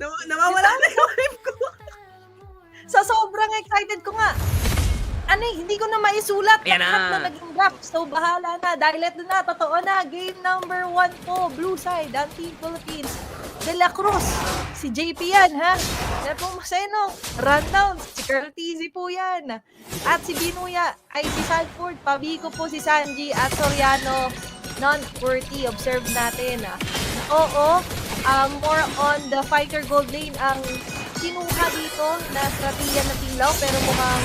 Nawawala na yung hype ko. Sa sobrang excited ko nga. Hindi ko na maisulat Ayan lahat na. na naging rap. So, bahala na. Dahil ito na, totoo na. Game number 1 po. Blue side, ang Team Philippines. De La Cruz. Si JP yan, ha? Yan po Maseno. Rundown. Si Carl TZ po yan. At si Binuya ay si Sanford. Pabico po si Sanji. At Soriano. Non-worthy. Observe natin. Oo. More on the fighter gold lane ang kinuha dito na strategiya ng Tinglaw. Pero mukhang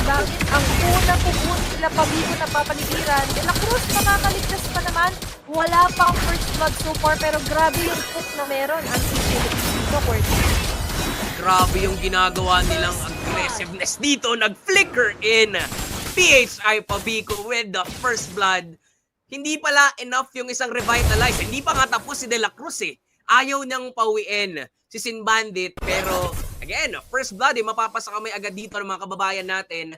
bakit ang unang pupunta sila Pabico na papaligiran. De La Cruz makakaligtas pa naman. Wala pang first blood so far pero grabe yung hook na meron ang Philippines dito, Courtney. Grabe yung ginagawa nilang aggressiveness dito. Nag-flicker in. PHI Pabico with the first blood. Hindi pala enough yung isang revitalize. Hindi pa nga tapos si De La Cruz eh. Ayaw niyang pauwiin si Sin Bandit pero again, first blood mapapasa kami agad dito ng mga kababayan natin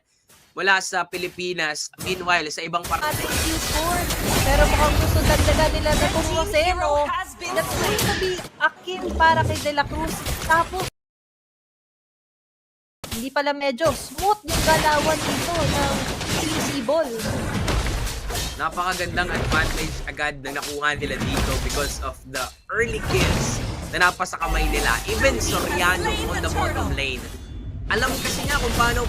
mula sa Pilipinas. Meanwhile, sa ibang parte. Ating Q4, pero mukhang gusto dagdagan nila na Maseno. That's going to be a kill para kay De La Cruz. Tapos, hindi pala medyo smooth yung galawan dito ng CC Ball. Napakagandang advantage agad na nakuha nila dito because of the early kills na napasa kamay nila. Even Soriano on the bottom lane. Alam kasi niya kung paano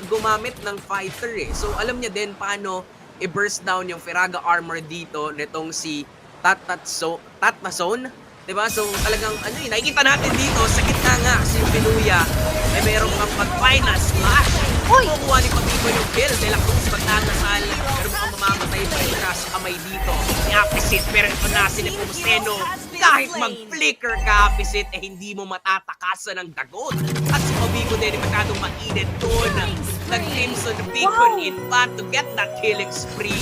gumamit ng fighter eh. So alam niya din paano i-burst down yung Firaga armor dito nitong si Tatnason. Diba? So talagang nakikita natin dito sa gitna nga si Binuya ay merong kang mag-final slash. Kukuha ni Pabico yung kill. De La Cruz magtatasal. Pero mukhang mamamatay pa rin siya sa kamay dito. Ni Apicit. Pero ito na si Nepomuceno. Kahit mag-flicker ka Apicit, hindi mo matatakasan ng dagot. At si Pabico din masyadong mainit doon. Nag-crimson beacon in pa to get that killing spree.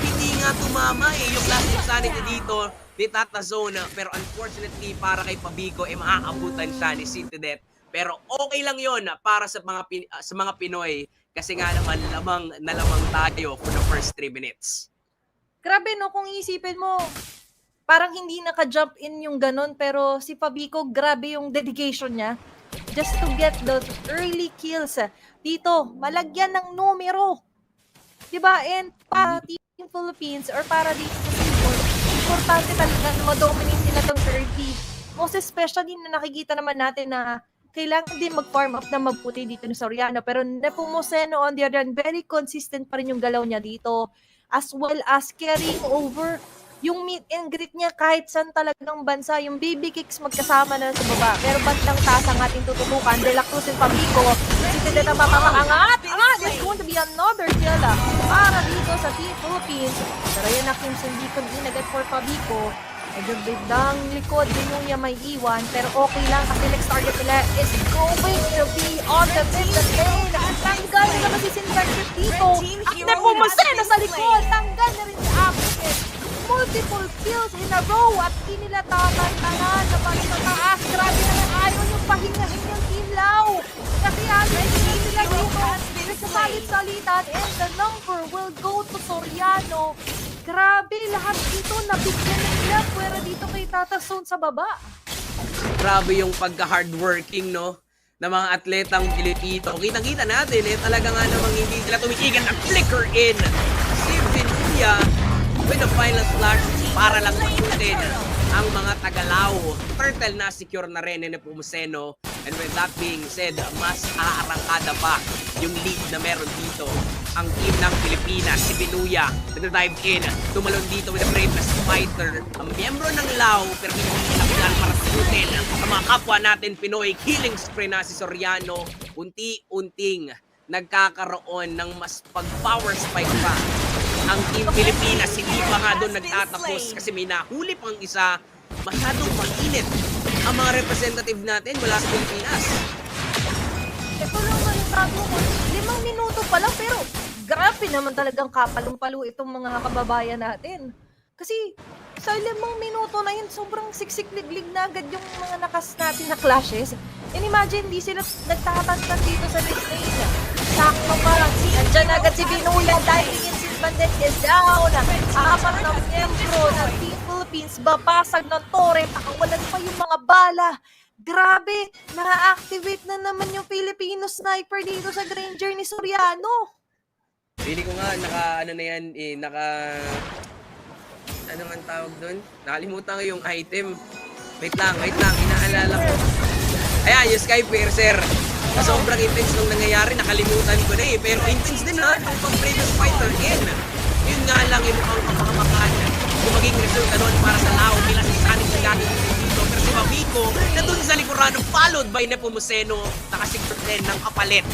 Hindi nga tumama eh. Yung last insanity dito ni Tata Zone. Pero unfortunately para kay Pabico maaabutan siya ni Sintidet. Pero okay lang yon para sa mga Pinoy kasi nga naman lamang tayo for the first 3 minutes. Grabe no, kung isipin mo, parang hindi naka-jump in yung ganun, pero si Pabico, grabe yung dedication niya just to get those early kills. Dito, malagyan ng numero. Diba? And para Team Philippines or para dito sa Seaboard, importante talaga na ma-dominate nila tong 30. Most especially na nakikita naman natin na kailangan din mag-farm up na mabuti dito ni Soriano. Pero Nepomuceno on the other hand, very consistent pa rin yung galaw niya dito. As well as carrying over yung meet and greet niya kahit saan talagang bansa. Yung baby kicks magkasama na sa baba. Pero bandang taas ang ating tututukan. De La Cruz and Pabico. Si Tede na mamaangat. There's going to be another kill para dito sa Team Philippines. Pero yan na Crimson Beacon inagad for Pabico. Medyo biglang likod din yung niya may iwan. Pero okay lang kasi next target nila is going to be on the middle lane. Tanggal na naman si Sinbandit dito. At Nepomuceno sa likod. Tanggal na rin si Apicit. Multiple kills in a row at hindi nila tatantanan na pagtataas. Grabe naman ayaw yung pahingahin yung Tinglaw. Kasi hindi nila dito nagsasalit-salitan and the number will go to Soriano. Grabe, lahat dito nabigyan na nila pwera dito kay Tata Zone sa baba. Grabe yung pagka-hardworking, no? Ng mga atletang Pilipino. Kitang-kita natin, talaga nga namang hindi sila tumitigil ng flicker in. Si Binuya with the final slash para lang patutin ang mga Tagalaw. Turtle na secure na rin ni Nepomuceno. And with that being said, mas aarangkada pa yung lead na meron dito. Ang team ng Pilipinas, si Binuya, nag-dive in, tumalon dito with a brave na fighter. Ang miyembro ng Lao, pero hindi nila para sagutin ang mga kapwa natin Pinoy. Killing spree na si Soriano. Unti-unting nagkakaroon ng mas pag-power spike pa. Ang team Pilipinas, hindi pa nga doon nagtatapos kasi may nahuli pang isa. Masyadong mainit ang mga representative natin mula sa Pilipinas. Ito lang manitago ko. 5 minuto pa lang pero grabe naman talagang kapalong-palo itong mga kababayan natin. Kasi sa 5 minuto na yun, sobrang siksik-liglig na agad yung mga nakas natin na clashes. And imagine, di sila nagtatagtag dito sa mid lane. Sakto pa lang. Nandiyan agad si Binuya. Diving in, si Bandit is down. Apat na miyembro na Team Philippines, babasag ng torre, pakawalan pa yung mga bala. Grabe, na-activate na naman yung Filipino sniper dito sa Granger ni Soriano. Feeling ko nga, ano na yan, ano man tawag doon? Nakalimutan ko yung item. Wait lang, inaalala ko. Ayan, yung Sky Piercer. Sa sobrang intense nung nangyayari, nakalimutan ko na Pero intense din ha, yung pag-previous fighter again. Yun nga lang, yung mukhang kapakamakan. Kung maging resulta doon para sa Lao, nila si Sonic na gagawin dito. Pero si Mabiko, na dun sa likuran, followed by Nepomuceno, nakasecure din ng kapalit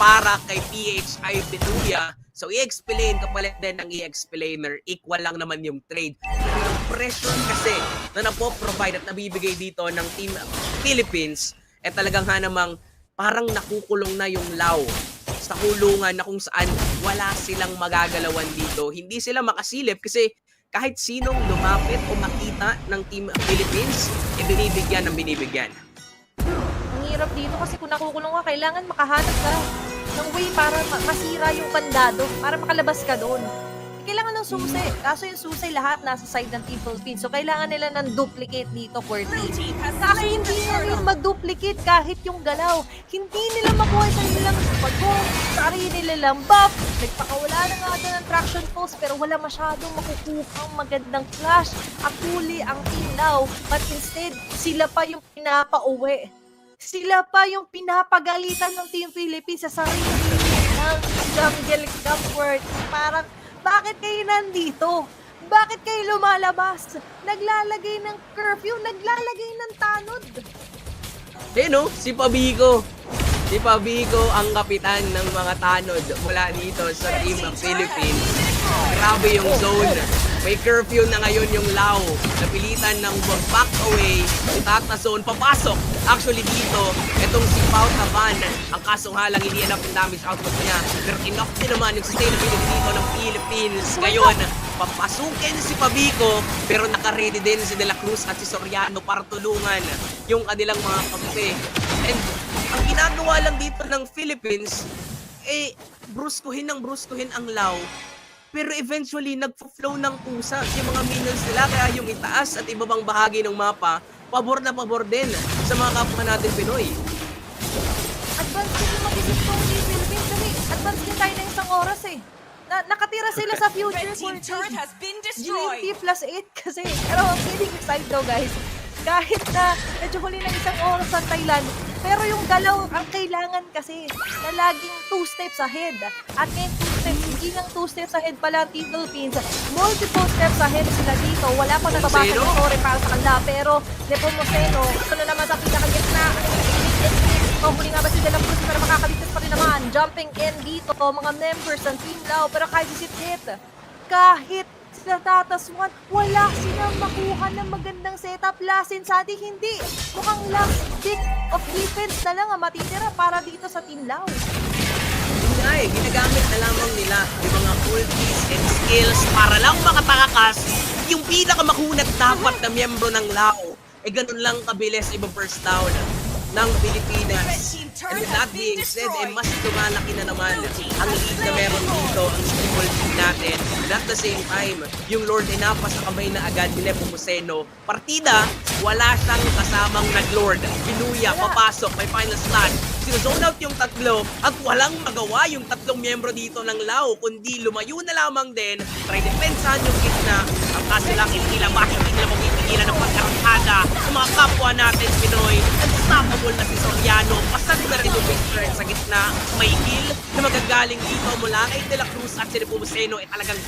para kay PHI Benuya. So, i-explain kapalit din ng i-explainer. Equal lang naman yung trade. Yung pressure kasi na napoprovide at nabibigay dito ng Team Philippines, talagang namang parang nakukulong na yung Lao sa kulungan na kung saan wala silang magagalawan dito. Hindi sila makasilip kasi kahit sinong lumapit o makita ng Team Philippines, binibigyan ng binibigyan. Ang hirap dito kasi kung nakukulong ka, kailangan makahanap ka ng way para masira yung kandado, para makalabas ka doon. Kailangan ng susi. Kaso yung susi lahat nasa side ng Team Philippines. So kailangan nila ng duplicate dito, QWERTY. Kaso hindi nila mag-duplicate kahit yung galaw. Hindi nila makuha sa nilang pag-go. Sarili nilang buff. Nagpakawala na nga doon ng traction post pero wala masyadong makukuhang magandang flash. Actually, ang Team Lao. But instead, sila pa yung pinapauwi. Sila pa yung pinapagalitan ng Team Philippines sa sarili ng jungle comfort. Parang, bakit kayo nandito? Bakit kayo lumalabas? Naglalagay ng curfew, naglalagay ng tanod. Si Pabico. Si Pabico ang kapitan ng mga tanod mula dito sa Team Philippines. Grabe yung zone. May curfew na ngayon yung Lao. Napilitan ng back away. Si Tata Zone papasok. Actually dito, itong si Pao Taban, ang kasong halang hindi enough yung damage output niya. Pero enough din naman yung sustainability dito ng Philippines. Ngayon, papasukin si Pabico, pero nakaready din si De La Cruz at si Soriano para tulungan yung kanilang mga kampi. And ang ginagawa lang dito ng Philippines, bruskuhin ang Lao. Pero eventually, nagpo-flow ng pusa yung mga minions nila. Kaya yung itaas at ibabang bahagi ng mapa, pabor na pabor din sa mga kapwa natin Pinoy. Advance din yung mag-isip ko ng Team Philippines kasi advance din tayo ng isang oras nakatira sila sa future for GMT plus 8 kasi. Pero kidding aside though guys, kahit na medyo huli ng isang oras sa Thailand, pero yung galaw ang kailangan kasi na laging 2 steps ahead. At ngayon 2 steps, hindi lang 2 steps ahead pala ang Team Philippines. Multiple steps ahead sila dito. Wala pa nababasa ng story para sa kanila. Pero Nepomuceno, ito na naman sa pinakagitna. Huli nga ba si De La Cruz pero makakaligtas pa rin naman. Jumping in dito, mga members ng Team Lao. Pero kahit isip-hit, kahit sila Tatas One, wala silang makuha ng magandang setup. Lasin sa atin, hindi. Mukhang last bit of defense na lang ang matitira para dito sa Team Lao. Ginagamit na lamang nila yung mga ultis and skills para lang makatakas yung pinakamakunat dapat na miyembro ng Lao. Ganun lang kabilis ibang first down ng Pilipinas. And with that being said, mas lumalaki na naman ang lead na meron dito, ang small team natin. And at the same time, yung Lord Enapa sa kamay na agad ni Nepomuceno. Partida, wala siyang kasamang nag-Lord. Binuya, papasok, may final slot. Sinozone out yung tatlo at walang magawa yung tatlong miyembro dito ng Lao, kundi lumayo na lamang din, try defensahan yung gitna. Ang kaso lang, hindi nila mapipigilan ng pagkarangkada sa mga kapwa natin Pinoy. Unstoppable na si Soriano, pasag na rin yung picture sa gitna. May kill na magagaling dito mula kay De La Cruz at si Nepomuceno talagang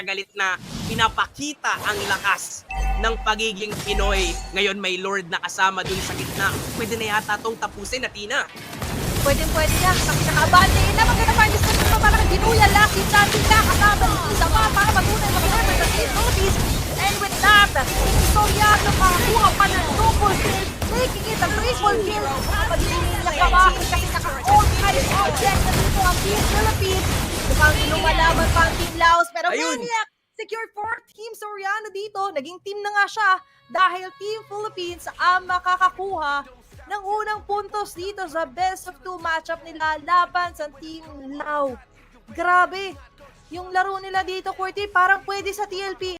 galit na pinapakita ang lakas ng pagiging Pinoy. Ngayon may Lord na kasama dun sa gitna. Pwede na yata tong tapusin na Tina. Pwede na. Nakabante na. Maganda pa. Gusto nyo pa parang ginuya. Laki sa ating kakasama. Isa pa para matunay mag-remember sa Team Philippines. And with that, Soriano makakuha pa ng double kill. Making it a triple kill. Pagiging niya kabahin kasi naka-all-time object na dito ang Team Philippines. Mukhang lumalaban pa ang Team Laos. Pero Maniac secured for Team Soriano dito. Naging team na nga siya dahil Team Philippines ang makakakuha ng unang puntos dito sa best of 2 matchup nila laban sa Team Lao. Grabe! Yung laro nila dito, QWERTY, parang pwede sa TLP.